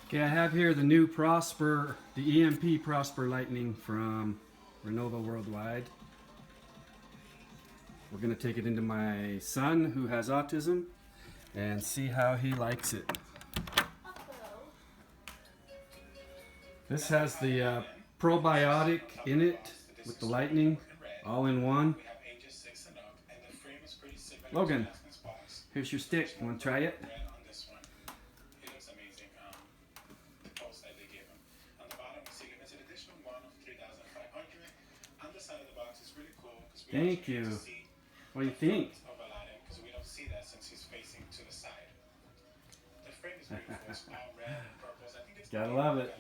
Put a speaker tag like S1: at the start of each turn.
S1: Okay, I have here the new the EMP Lightning from Renova Worldwide. We're going to take it into my son who has autism and see how he likes it. This has the probiotic in it with the lightning all in one. Logan, here's your stick. You want to try it? Thank you. What do you think? Gotta love it.